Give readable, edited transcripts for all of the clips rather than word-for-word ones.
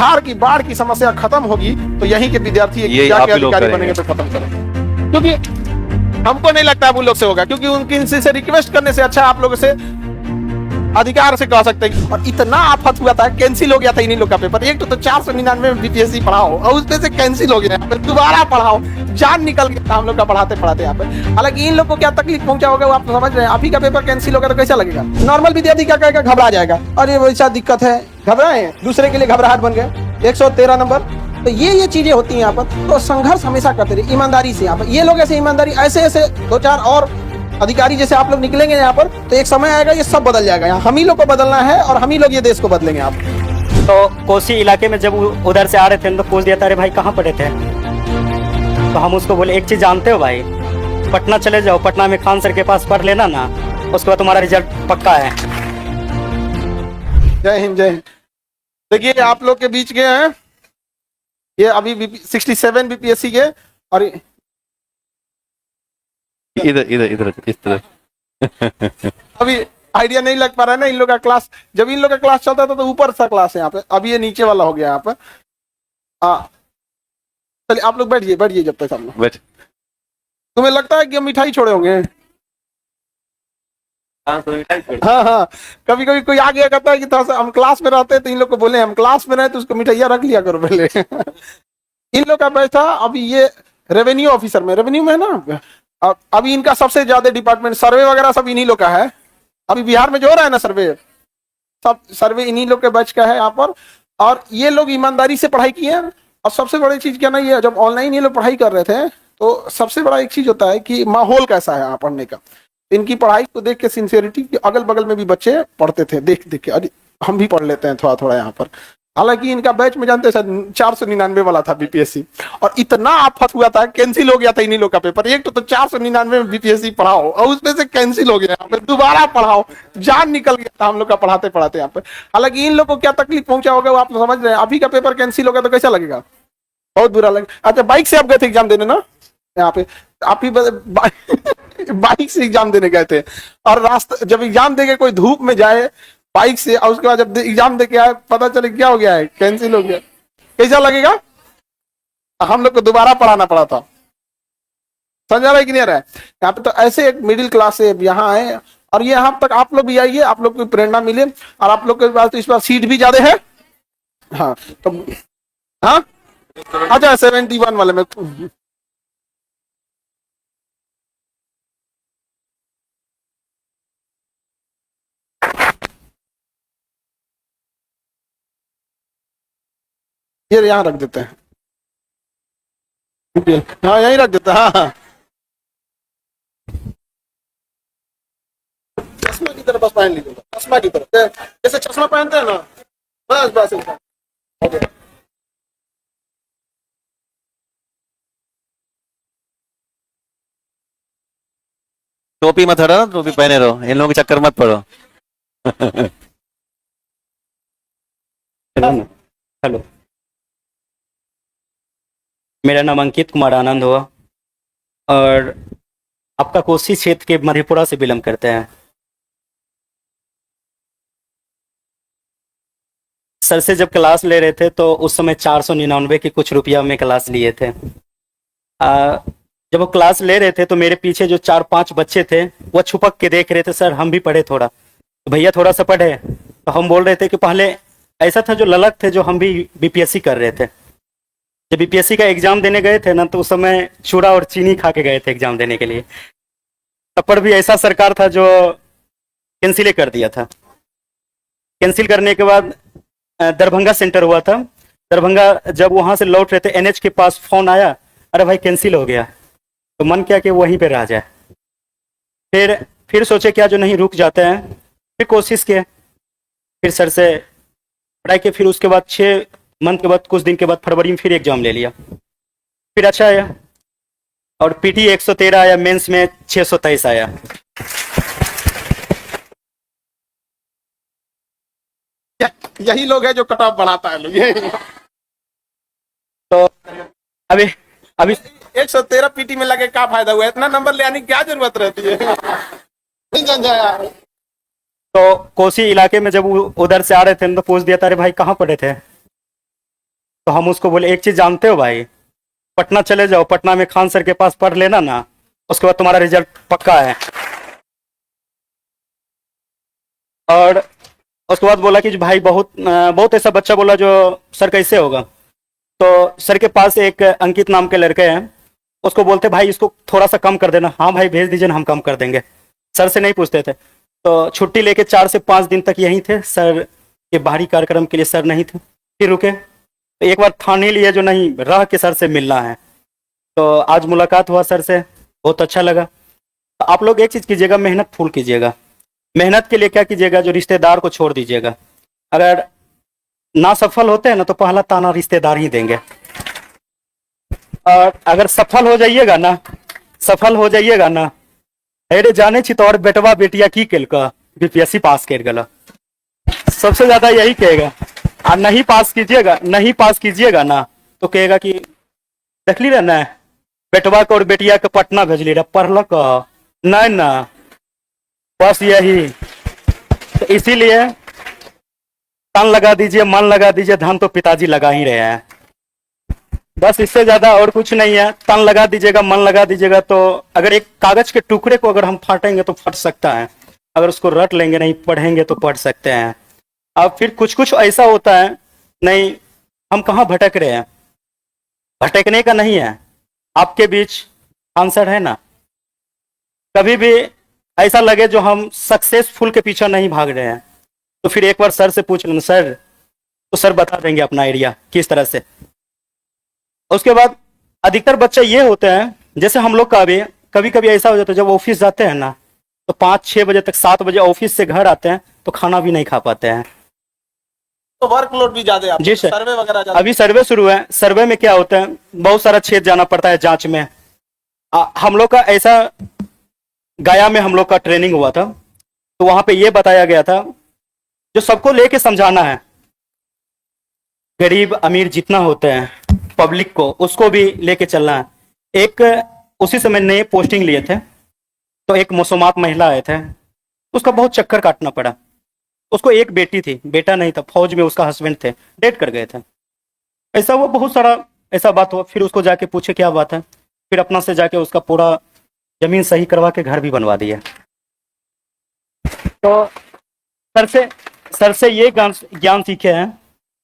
बिहार की बाढ़ की समस्या खत्म होगी तो यहीं के विद्यार्थी ये क्या आप क्या ही लोग अधिकारी करेंगे। बनेंगे तो खत्म करें, क्योंकि हमको नहीं लगता है उन लोग से होगा, क्योंकि उनकी इनसे से रिक्वेस्ट करने से अच्छा आप लोगों से अधिकार से कह सकते हैं। और इतना आफत हुआ था, कैंसिल हो गया था इन्हीं लोग का पेपर। एक तो 499 में बीपीएससी पढ़ाओ और उसमें से कैंसिल हो गया, यहाँ पे दोबारा पढ़ाओ, जान निकल गया हम लोग का पढ़ाते पढ़ाते यहाँ पे। हालांकि इन लोग को क्या तकलीफ पहुंचा होगा वो आप समझ रहे हैं। आप ही का पेपर कैंसिल होगा तो कैसा लगेगा? नॉर्मल विद्यार्थी क्या कहेगा? घबरा जाएगा, अरे वैसा दिक्कत है, घबराए, दूसरे के लिए घबराहट बन गए। 113 नंबर, तो ये चीजें होती हैं यहाँ पर। तो संघर्ष हमेशा करते रहिए ईमानदारी से। यहाँ पर ये लोग ऐसे ईमानदारी, ऐसे दो चार और अधिकारी जैसे आप लोग निकलेंगे यहाँ पर, तो एक समय आएगा ये सब बदल जाएगा। यहाँ हम ही लोग को बदलना है और हम ही लोग ये देश को बदलेंगे। आप तो कोसी इलाके में जब उधर से आ रहे थे तो पूछ दिया था, अरे भाई कहाँ पढ़े थे? तो हम उसको बोले एक चीज जानते हो भाई, पटना चले जाओ, पटना में खान सर के पास पढ़ लेना ना, उसके बाद तुम्हारा रिजल्ट पक्का है। जय हिंद, जय हिंद। देखिए आप लोग के बीच के हैं ये अभी 67 बीपीएससी के, और इधर इधर इधर इस तरफ। अभी आइडिया नहीं लग पा रहा है ना इन लोग का क्लास। जब इन लोग का क्लास चलता था तो ऊपर सा क्लास है यहाँ पे, अभी ये नीचे वाला हो गया यहाँ पे। चलिए आप लोग बैठिए बैठिए जब तक हम लोग। बैठ। तुम्हें लगता है कि हम मिठाई छोड़े होंगे? हाँ हाँ, कभी कभी कोई आ गया कहता है कि थोड़ा सा हम क्लास में रहते हैं तो इन लोग को बोले हम क्लास में रहे तो उसको मिठाइया रख लिया करो पहले। इन लोग का बैच था अभी ये रेवेन्यू ऑफिसर में, रेवेन्यू में है ना। अभी इनका सबसे ज्यादा डिपार्टमेंट सर्वे वगैरह सब इन्हीं लोग का है। अभी बिहार में जो हो रहा है ना सर्वे, सब सर्वे इन्हीं लोग के बैच का है यहाँ पर। और ये लोग ईमानदारी से पढ़ाई किए हैं। और सबसे बड़ी चीज क्या ना, ये जब ऑनलाइन ये लोग पढ़ाई कर रहे थे तो सबसे बड़ा एक चीज होता है कि माहौल कैसा है यहाँ पढ़ने का। इनकी पढ़ाई को देख के सिंसियरिटी, अगल बगल में भी बच्चे पढ़ते थे देख देख के, अरे हम भी पढ़ लेते हैं थोड़ा थोड़ा यहाँ पर। हालांकि इनका बैच में जानते हैं 499 वाला था बीपीएससी, और इतना आफत हुआ था, कैंसिल हो गया था इन्हीं लोग का पेपर। एक तो 499 में बीपीएससी पढ़ाओ और उसमें से कैंसिल हो गया, यहाँ पे दोबारा पढ़ाओ, जान निकल गया था हम लोग का पढ़ाते पढ़ाते यहाँ पे। हालांकि इन लोग को क्या तकलीफ पहुंचा होगा वो आप समझ रहे हैं। अभी का पेपर कैंसिल होगा तो कैसा लगेगा? बहुत बुरा लगेगा। अच्छा बाइक से आप गए थे एग्जाम देने ना यहाँ पे? आप ही बाइक से एग्जाम देने गए थे, और रास्ता जब एग्जाम देके कोई धूप में जाए बाइक से, और उसके बाद जब एग्जाम देके आए पता चले क्या हो गया है, कैंसिल हो गया, कैसा लगेगा? हम लोग को दोबारा पढ़ाना पड़ा था। समझ रहा है कि नहीं आ रहा है? यहाँ पे तो ऐसे एक मिडिल क्लास से यहाँ आए, और ये यहाँ तक आप लोग भी आइए, आप लोग को प्रेरणा मिले। और आप लोग के पास तो इस बार सीट भी ज्यादा है। हाँ तो हाँ अच्छा 71 वाले में ये यहाँ रख देते हैं। हाँ यहीं रख देते हैं। हाँ हाँ, चश्मा की तरह बस पहन लीजिएगा, चश्मा की तरह, जैसे चश्मा पहनते हैं ना, बस बस ऐसा। हो गया। टोपी मत हटाओ, टोपी पहने रहो, इन लोगों के चक्कर मत पड़ो। हेलो, मेरा नाम अंकित कुमार आनंद हुआ, और आपका कोसी क्षेत्र के मधेपुरा से बिलोंग करते हैं। सर से जब क्लास ले रहे थे तो उस समय 499 के कुछ रुपया में क्लास लिए थे। जब वो क्लास ले रहे थे तो मेरे पीछे जो 4-5 बच्चे थे वो छुपक के देख रहे थे, सर हम भी पढ़े थोड़ा, तो भैया थोड़ा सा पढ़े। तो हम बोल रहे थे कि पहले ऐसा था जो ललक थे जो हम भी बीपीएससी कर रहे थे। जब बीपीएससी का एग्जाम देने गए थे ना तो उस समय चूड़ा और चीनी खा के गए थे एग्जाम देने के लिए। तब पर भी ऐसा सरकार था जो कैंसिल कर दिया था। कैंसिल करने के बाद दरभंगा सेंटर हुआ था। दरभंगा जब वहां से लौट रहे थे एनएच के पास फोन आया, अरे भाई कैंसिल हो गया। तो मन किया कि वहीं पे रह जाए। फिर सोचे क्या जो नहीं रुक जाते हैं, फिर कोशिश किए, फिर सर से पढ़ाई के, फिर उसके बाद 6 मंथ के बाद कुछ दिन के बाद फरवरी में फिर एग्जाम ले लिया। फिर अच्छा आया, और पीटी 113 आया, मेंस में 623 आया। यही लोग है जो कट ऑफ बढ़ाता है लोग। तो अभी 113 पीटी में लगे क्या फायदा हुआ? इतना नंबर ले आने की क्या जरूरत रहती है? नहीं समझाया। तो कोसी इलाके में जब उधर से आ रहे थे तो पूछ दिया था, अरे भाई कहाँ पढ़े थे? तो हम उसको बोले, एक चीज जानते हो भाई, पटना चले जाओ, पटना में खान सर के पास पढ़ लेना ना, उसके बाद तुम्हारा रिजल्ट पक्का है। और उसके बाद बोला कि भाई बहुत ऐसा बच्चा बोला जो सर कैसे होगा। तो सर के पास एक अंकित नाम के लड़के हैं, उसको बोलते भाई इसको थोड़ा सा कम कर देना। हाँ भाई भेज दीजिए ना, हम कम कर देंगे। सर से नहीं पूछते थे। तो छुट्टी लेके 4 से 5 दिन तक यहीं थे। सर के बाहरी कार्यक्रम के लिए सर नहीं थे, फिर रुके। तो एक बार ठान ही लिया जो नहीं, रह के सर से मिलना है। तो आज मुलाकात हुआ सर से, बहुत अच्छा लगा। तो आप लोग एक चीज कीजिएगा, मेहनत फुल कीजिएगा। मेहनत के लिए क्या कीजिएगा, जो रिश्तेदार को छोड़ दीजिएगा। अगर ना सफल होते हैं ना, तो पहला ताना रिश्तेदार ही देंगे। और अगर सफल हो जाइएगा ना, अरे जाने छी तो और बेटवा बेटिया की केलका बीपीएससी पास कर गला, सबसे ज्यादा यही कहेगा। और नहीं पास कीजिएगा ना, तो कहेगा कि देखली रहे ना, बेटवा को और बेटिया के पटना भेजली रहे, पढ़लक नहीं ना, बस यही। तो इसीलिए तन लगा दीजिए, मन लगा दीजिए, धन तो पिताजी लगा ही रहे हैं। बस इससे ज्यादा और कुछ नहीं है। तन लगा दीजिएगा, मन लगा दीजिएगा। तो अगर एक कागज के टुकड़े को अगर हम फाटेंगे तो फट सकता है, अगर उसको रट लेंगे, नहीं पढ़ेंगे तो पढ़ सकते हैं। अब फिर कुछ कुछ ऐसा होता है, नहीं हम कहाँ भटक रहे हैं, भटकने का नहीं है। आपके बीच आंसर है ना। कभी भी ऐसा लगे जो हम सक्सेसफुल के पीछे नहीं भाग रहे हैं, तो फिर एक बार सर से पूछ लेना, सर, तो सर बता देंगे अपना एरिया किस तरह से। उसके बाद अधिकतर बच्चे ये होते हैं, जैसे हम लोग का भी कभी कभी ऐसा हो जाता है, जब ऑफिस जाते हैं ना, तो 5-6 बजे तक, 7 बजे ऑफिस से घर आते हैं तो खाना भी नहीं खा पाते हैं। तो वर्कलोड भी ज्यादा है, जी सर। सर्वे वगैरह ज्यादा। अभी सर्वे शुरू है। सर्वे में क्या होता है, बहुत सारा क्षेत्र जाना पड़ता है जांच में। हम लोग का ऐसा, गया में हम लोग का ट्रेनिंग हुआ था, तो वहां पे ये बताया गया था, जो सबको लेके समझाना है, गरीब अमीर जितना होते हैं, पब्लिक को, उसको भी लेके चलना है। एक उसी समय नए पोस्टिंग लिए थे, तो एक मुसलमान महिला आए थे, उसका बहुत चक्कर काटना पड़ा। उसको एक बेटी थी, बेटा नहीं था, फौज में उसका हस्बैंड थे, डेट कर गए थे। ऐसा वो बहुत सारा ऐसा बात हुआ। फिर उसको जाके पूछे क्या बात है, फिर अपना से जाके उसका पूरा जमीन सही करवा के घर भी बनवा दिया। तो सर से ये ज्ञान सीखे हैं,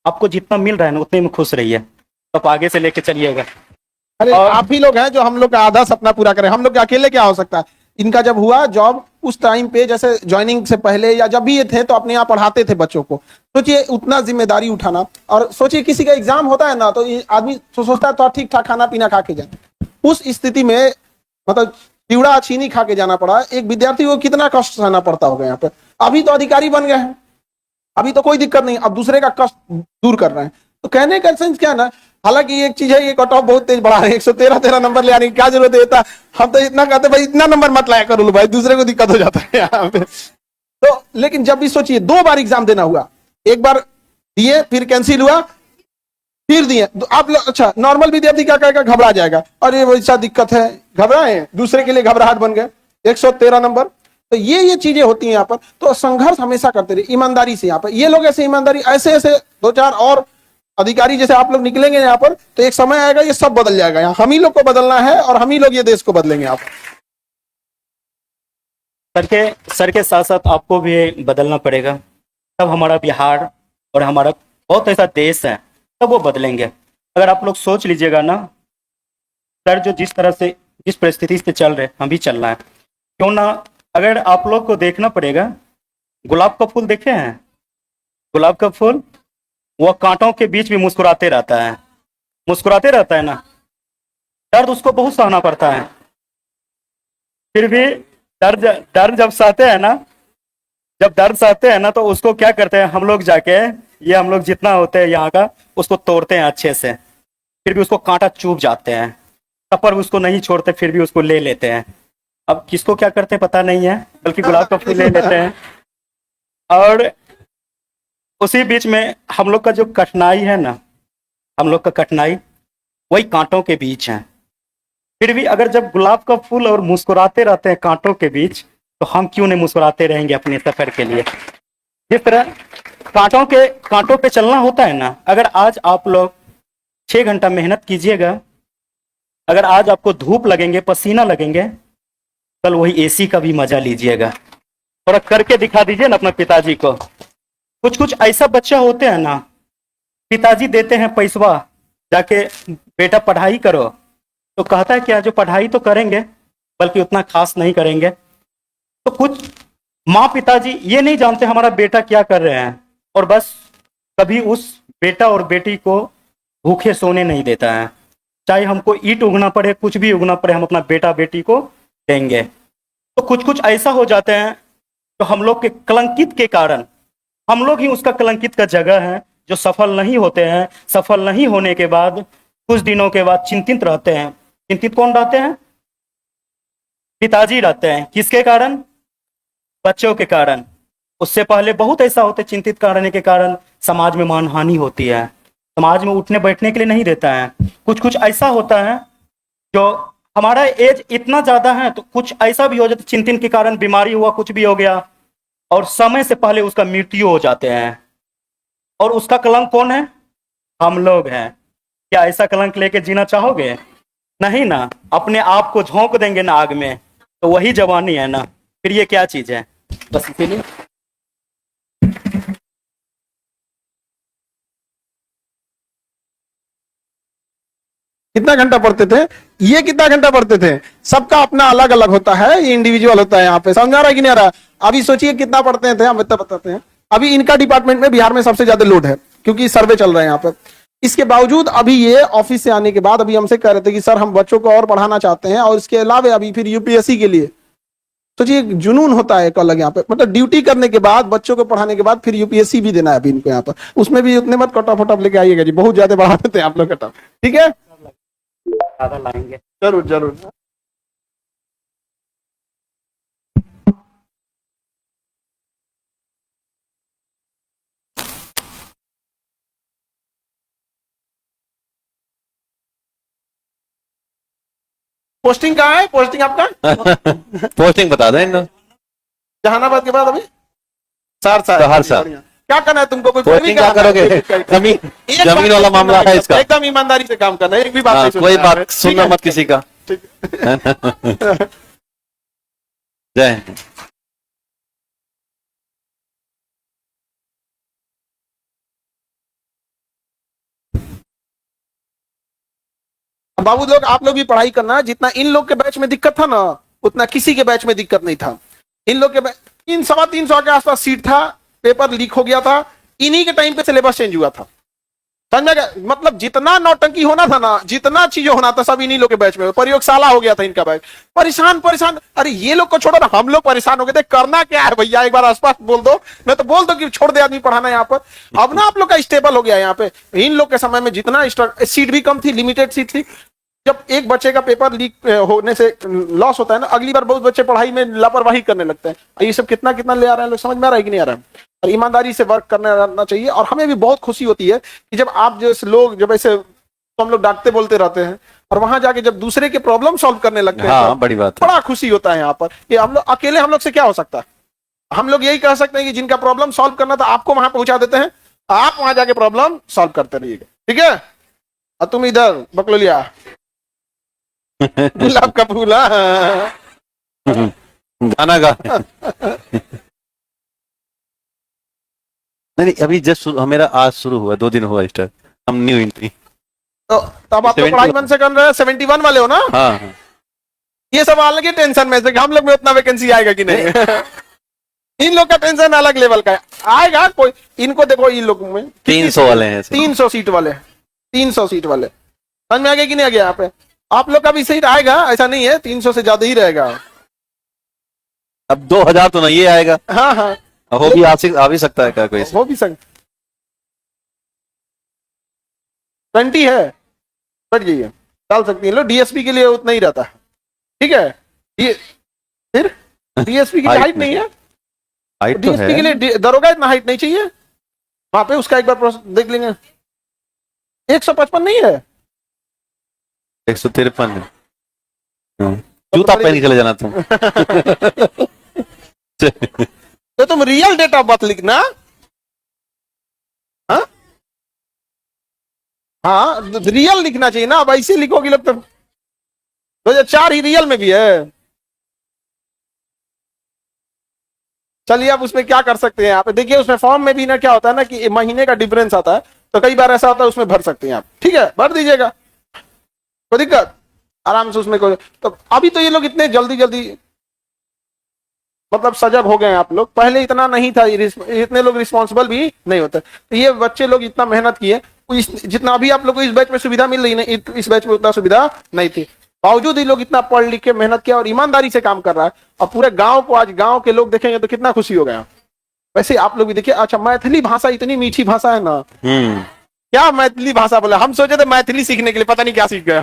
आपको जितना मिल रहा है ना, उतने में खुश रहिए, तो आप आगे से लेके चलिएगा। अरे और आप ही लोग हैं जो हम लोग का आधा सपना पूरा करें। हम लोग के अकेले क्या हो सकता है। इनका जब हुआ जॉब, उस टाइम पे जैसे ज्वाइनिंग से पहले या जब भी ये थे, तो अपने यहाँ पढ़ाते थे बच्चों को। सोचिए उतना जिम्मेदारी उठाना, और सोचिए किसी का एग्जाम होता है ना, तो आदमी सोचता है तो ठीक ठाक खाना पीना खा के जाए। उस स्थिति में मतलब चिवड़ा चीनी खा के जाना पड़ा। एक विद्यार्थी को कितना कष्ट सहना पड़ता होगा यहाँ पे। अभी तो अधिकारी बन गए हैं, अभी तो कोई दिक्कत नहीं, अब दूसरे का कष्ट दूर कर रहे हैं। तो कहने का सेंस क्या ना, हालांकि एक चीज है, ये कट ऑफ बहुत तेज बढ़ा है, 113 नंबर ले आने की क्या जरूरत है। हम तो इतना कहते भाई इतना नंबर मत लाया करो भाई, दूसरे को दिक्कत हो जाता है यहाँ पे। तो लेकिन जब भी सोचिए 2 बार एग्जाम देना हुआ, एक बार दिए फिर कैंसिल हुआ, फिर दिए। तो आप लोग अच्छा, नॉर्मल विद्यार्थी क्या कहेगा, घबरा जाएगा, अरे वैसा दिक्कत है, घबराए, दूसरे के लिए घबराहट बन गए, 113 नंबर। तो ये चीजें होती हैं यहाँ पर। तो संघर्ष हमेशा करते रहिए ईमानदारी से। यहाँ पर ये लोग ऐसे ईमानदारी, ऐसे 2-4 और अधिकारी जैसे आप लोग निकलेंगे यहाँ पर, तो एक समय आएगा ये सब बदल जाएगा। यहाँ हम ही लोग को बदलना है, और हम ही लोग ये देश को बदलेंगे। आप सर के साथ साथ आपको भी बदलना पड़ेगा, तब हमारा बिहार और हमारा बहुत ऐसा देश है, तब वो बदलेंगे। अगर आप लोग सोच लीजिएगा ना, सर जो जिस तरह से, जिस परिस्थिति से चल रहे, हम भी चलना है, क्यों ना। अगर आप लोग को देखना पड़ेगा, गुलाब का फूल देखे हैं, गुलाब का फूल, वह कांटों के बीच भी मुस्कुराते रहता है ना। दर्द उसको बहुत सहना पड़ता है, फिर भी दर्द जब सहते हैं ना, जब दर्द सहते हैं ना, तो उसको क्या करते हैं हम लोग जाके, ये हम लोग जितना होते हैं यहाँ का, उसको तोड़ते हैं अच्छे से, फिर भी उसको कांटा चुभ जाते हैं, तब पर उसको नहीं छोड़ते, फिर भी उसको ले लेते हैं। अब किसको क्या करते हैं पता नहीं है, बल्कि गुलाब का फूल ले लेते हैं। और उसी बीच में हम लोग का जो कठिनाई है ना, हम लोग का कठिनाई वही कांटों के बीच है। फिर भी अगर जब गुलाब का फूल और मुस्कुराते रहते हैं कांटों के बीच, तो हम क्यों नहीं मुस्कुराते रहेंगे अपने सफर के लिए। जिस तरह कांटों पे चलना होता है ना, अगर आज आप लोग 6 घंटा मेहनत कीजिएगा, अगर आज आपको धूप लगेंगे, पसीना लगेंगे, कल वही एसी का भी मजा लीजिएगा। थोड़ा करके दिखा दीजिए ना अपने पिताजी को। कुछ कुछ ऐसा बच्चा होते हैं ना, पिताजी देते हैं पैसवा, जाके बेटा पढ़ाई करो, तो कहता है क्या, जो पढ़ाई तो करेंगे बल्कि उतना खास नहीं करेंगे। तो कुछ माँ पिताजी ये नहीं जानते हमारा बेटा क्या कर रहे हैं, और बस कभी उस बेटा और बेटी को भूखे सोने नहीं देता है। चाहे हमको ईंट उगना पड़े, कुछ भी उगना पड़े, हम अपना बेटा बेटी को देंगे। तो कुछ कुछ ऐसा हो जाते हैं, तो हम लोग के कलंकित के कारण, हम लोग ही उसका कलंकित का जगह है, जो सफल नहीं होते हैं। सफल नहीं होने के बाद कुछ दिनों के बाद चिंतित रहते हैं। चिंतित कौन रहते हैं? पिताजी रहते हैं। किसके कारण? बच्चों के कारण। उससे पहले बहुत ऐसा होता है, चिंतित करने के कारण समाज में मानहानि होती है, समाज में उठने बैठने के लिए नहीं देता है। कुछ कुछ ऐसा होता है, जो हमारा एज इतना ज्यादा है, तो कुछ ऐसा भी हो जाता है, चिंतन के कारण बीमारी हुआ, कुछ भी हो गया, और समय से पहले उसका मृत्यु हो जाते हैं। और उसका कलंक कौन है? हम लोग हैं। क्या ऐसा कलंक लेके जीना चाहोगे? नहीं ना। अपने आप को झोंक देंगे ना आग में, तो वही जवानी है ना। फिर ये क्या चीज है? बस इसीलिए कितना घंटा पढ़ते थे? ये कितना घंटा पढ़ते थे? सबका अपना अलग अलग होता है, ये इंडिविजुअल होता है। यहाँ पे समझ आ रहा है कि नहीं आ रहा? अभी सोचिए कितना पढ़ते थे, हम इतना बताते हैं। अभी इनका डिपार्टमेंट में बिहार में सबसे ज्यादा लोड है, क्योंकि सर्वे चल रहा है यहाँ पे। इसके बावजूद अभी ये ऑफिस से आने के बाद अभी हमसे कह रहे थे कि सर हम बच्चों को और पढ़ाना चाहते हैं, और इसके अलावा अभी फिर यूपीएससी के लिए। सोचिए जुनून होता है एक अलग यहाँ पे, मतलब ड्यूटी करने के बाद, बच्चों को पढ़ाने के बाद फिर यूपीएससी भी देना है अभी इनको यहाँ पर। उसमें भी उतने मत कट ऑफ वट ऑफ लेके आइएगा जी, बहुत ज्यादा बढ़ा देते हैं आप लोग कट ऑफ। ठीक है, ज्यादा लाएंगे। जरूर जरूर। पोस्टिंग कहाँ है? पोस्टिंग आपका पोस्टिंग बता दो इनको। जहानाबाद के बाद अभी सहरसा। सहरसा। क्या करना है तुमको? कोई पोस्टिंग क्या करोगे? जमीन जमीन वाला मामला है इसका। एकदम ईमानदारी से काम करना है, एक भी बात नहीं कोई सुनना है। बात सुनना मत किसी का। ठीक जय हिंद। बाबू लोग, आप लोग भी पढ़ाई करना। जितना इन लोग के बैच में दिक्कत था ना, उतना किसी के बैच में दिक्कत नहीं था। इन लोग के 300 के आसपास सीट था, पेपर लीक हो गया था, इन्हीं के टाइम पे सिलेबस चेंज हुआ था। समझ गया? मतलब जितना नौटंकी होना था ना, जितना चीजें होना था, सब इन्हीं लोग के बैच में। प्रयोगशाला हो गया था इनका बैच। परेशान परेशान, अरे ये लोग को छोड़ो ना, हम लोग परेशान हो गए थे। करना क्या है भैया, एक बार आसपास बोल दो, मैं तो बोल दो कि छोड़ दे आदमी पढ़ाना यहाँ पर। अब ना आप लोग का स्टेबल हो गया यहाँ पे। इन लोग के समय में जितना सीट भी कम थी, लिमिटेड सीट थी। जब एक बच्चे का पेपर लीक होने से लॉस होता है ना, अगली बार बहुत बच्चे पढ़ाई में लापरवाही करने लगते हैं। ये सब कितना कितना ले आ रहे हैं लोग, समझ में आ रहा है कि नहीं आ रहा है? और ईमानदारी से वर्क करना चाहिए। और हमें भी बहुत खुशी होती है कि जब आप जैसे लोग, जब ऐसे तो हम लोग डांटते बोलते रहते हैं, और वहां जाके जब दूसरे के प्रॉब्लम सॉल्व करने लगते हैं, हाँ, बड़ी बात है। बड़ा खुशी होता है यहाँ पर। कि हम लोग अकेले, हम लोग से क्या हो सकता है? हम लोग यही कह सकते हैं कि जिनका प्रॉब्लम सॉल्व करना था, आपको वहां पहुंचा देते हैं, आप वहां जाके प्रॉब्लम सॉल्व करते रहिएगा। ठीक है? और तुम इधर बकलोलिया गुलाब का फूल। गाना गा। नहीं अभी जस्ट मेरा आज शुरू हुआ, 2 दिन हुआ स्टार्ट। हम न्यू एंट्री। तो तब आप तो पढ़ाई मन से कर रहे हैं। 71 वाले हो ना? हाँ हाँ। ये सब अलग ही टेंशन में से कि हम लोग में उतना वैकेंसी आएगा कि नहीं। इन लोग का टेंशन अलग लेवल का है। आएगा कोई। इनको देखो, इन लोगों में 300 वाले हैं। 300 सीट वाले, 300 सीट वाले। समझ में आ गया कि नहीं आ गया? यहाँ पे आप लोग का भी सीट आएगा, ऐसा नहीं है, 300 से ज्यादा ही रहेगा। अब 2000 तो नहीं आएगा। हाँ हाँ, हो भी आ भी सकता है क्या कोई? हो भी सकता। 20 है, बढ़ जाइए, डाल सकती है लोग। डीएसपी के लिए उतना ही रहता है। ठीक है? ये फिर डीएसपी की हाइट नहीं है। हाइट तो डीएसपी के है। लिए दरोगा इतना हाइट नहीं चाहिए। वहां पे उसका एक बार देख लेंगे। 155 नहीं है, 153 है। जूता पहन के चले जाना तुम। तो तुम रियल डेट ऑफ बर्थ लिखना। हाँ? हाँ रियल लिखना चाहिए ना, अब ऐसे लिखोगे लोग तो 2004 ही रियल में भी है। चलिए अब उसमें क्या कर सकते हैं आप, देखिए उसमें फॉर्म में भी ना क्या होता है ना कि महीने का डिफरेंस आता है, तो कई बार ऐसा होता है उसमें भर सकते हैं आप, ठीक है भर दीजिएगा, कोई दिक्कत, आराम से उसमें कोई। तो अभी तो ये लोग इतने जल्दी जल्दी मतलब सजग हो गए हैं आप लोग, पहले इतना नहीं था, इतने लोग रिस्पॉन्सिबल भी नहीं होते। तो ये बच्चे लोग इतना मेहनत किए, जितना अभी आप लोग को इस बैच में सुविधा मिल रही है, इस बैच में उतना सुविधा नहीं थी, बावजूद ये लोग इतना पढ़ लिख के मेहनत किया और ईमानदारी से काम कर रहा है, और पूरे गांव को आज गांव के लोग देखेंगे तो कितना खुशी हो गया। वैसे आप लोग भी देखिए, अच्छा मैथिली भाषा इतनी मीठी भाषा है ना, क्या मैथिली भाषा बोले, हम सोचे थे मैथिली सीखने के लिए, पता नहीं क्या सीख गया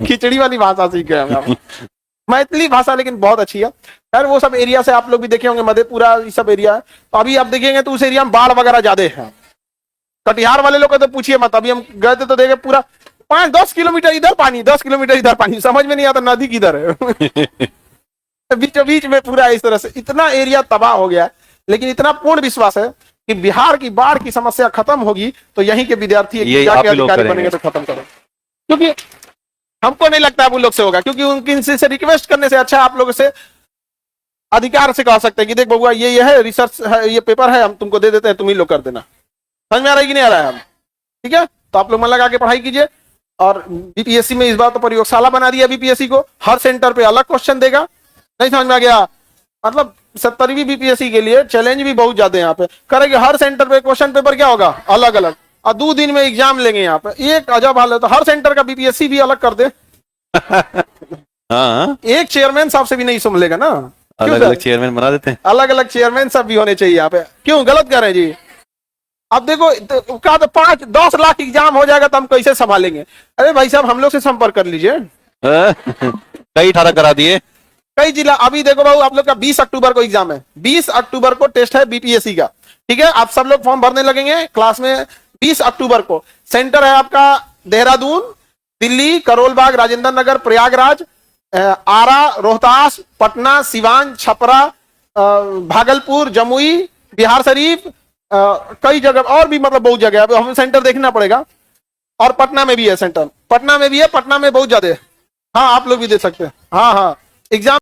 खिचड़ी वाली भाषा सीख गए हम। मैथिली भाषा लेकिन बहुत अच्छी है यार। वो सब एरिया से आप लोग भी देखे होंगे, मधेपुरा ये सब एरिया है, तो अभी आप देखेंगे तो उस एरिया में बाढ़ वगैरह ज्यादा है। कटिहार वाले लोग को तो पूछिए मत, अभी हम गए थे तो देखे पूरा 5-10 किलोमीटर इधर पानी, 10 किलोमीटर इधर पानी, समझ में नहीं आता नदी किधर है बीचों बीच में पूरा इस तरह से इतना एरिया तबाह हो गया। लेकिन इतना पूर्ण विश्वास है कि बिहार की बाढ़ की समस्या खत्म होगी तो यहीं के विद्यार्थी अधिकारी बनेंगे तो खत्म करें, क्योंकि हमको नहीं लगता है वो लोग से होगा, क्योंकि उनकी से रिक्वेस्ट करने से अच्छा आप लोग से अधिकार से कह सकते हैं कि देख बबुआ ये है रिसर्च है, ये पेपर है, हम तुमको दे देते हैं, तुम ही लोग कर देना। समझ में आ रहा है कि नहीं आ रहा है हम, ठीक है। तो आप लोग मन लगा के पढ़ाई कीजिए। और बीपीएससी में इस बार तो प्रयोगशाला बना दिया बीपीएससी को, हर सेंटर पे अलग क्वेश्चन देगा, नहीं समझ में आ गया, मतलब 70वीं बीपीएससी के लिए चैलेंज भी बहुत ज्यादा है यहाँ पे, करेंगे हर सेंटर पे क्वेश्चन पेपर क्या होगा अलग अलग, और 2 दिन में एग्जाम लेंगे यहाँ पे, एक अजब हाल है। तो हर सेंटर का बीपीएससी भी अलग कर दे हाँ एक चेयरमैन साहब से भी नहीं सुन लेगा ना, अलग अलग चेयरमैन बना देते हैं, अलग अलग चेयरमैन सब भी होने चाहिए यहाँ पे, क्यों गलत कर रहे हैं जी। अब देखो कहा तो 5-10 लाख एग्जाम हो जाएगा तो हम कैसे संभालेंगे, अरे भाई साहब हम लोग से संपर्क कर लीजिए कई 18 करा दिए कई जिला। अभी देखो बाबू आप लोग का 20 अक्टूबर को एग्जाम है, 20 अक्टूबर को टेस्ट है बीपीएससी का, ठीक है। आप सब लोग फॉर्म भरने लगेंगे क्लास में 20 अक्टूबर को। सेंटर है आपका देहरादून, दिल्ली, करोलबाग, राजेंद्र नगर, प्रयागराज, आरा, रोहतास, पटना, सिवान, छपरा, भागलपुर, जमुई, बिहार शरीफ, कई जगह और भी, मतलब बहुत जगह हमें सेंटर देखना पड़ेगा। और पटना में भी है सेंटर, पटना में भी है, पटना में बहुत ज्यादा है। हाँ आप लोग भी दे सकते हैं, हाँ हाँ एग्जाम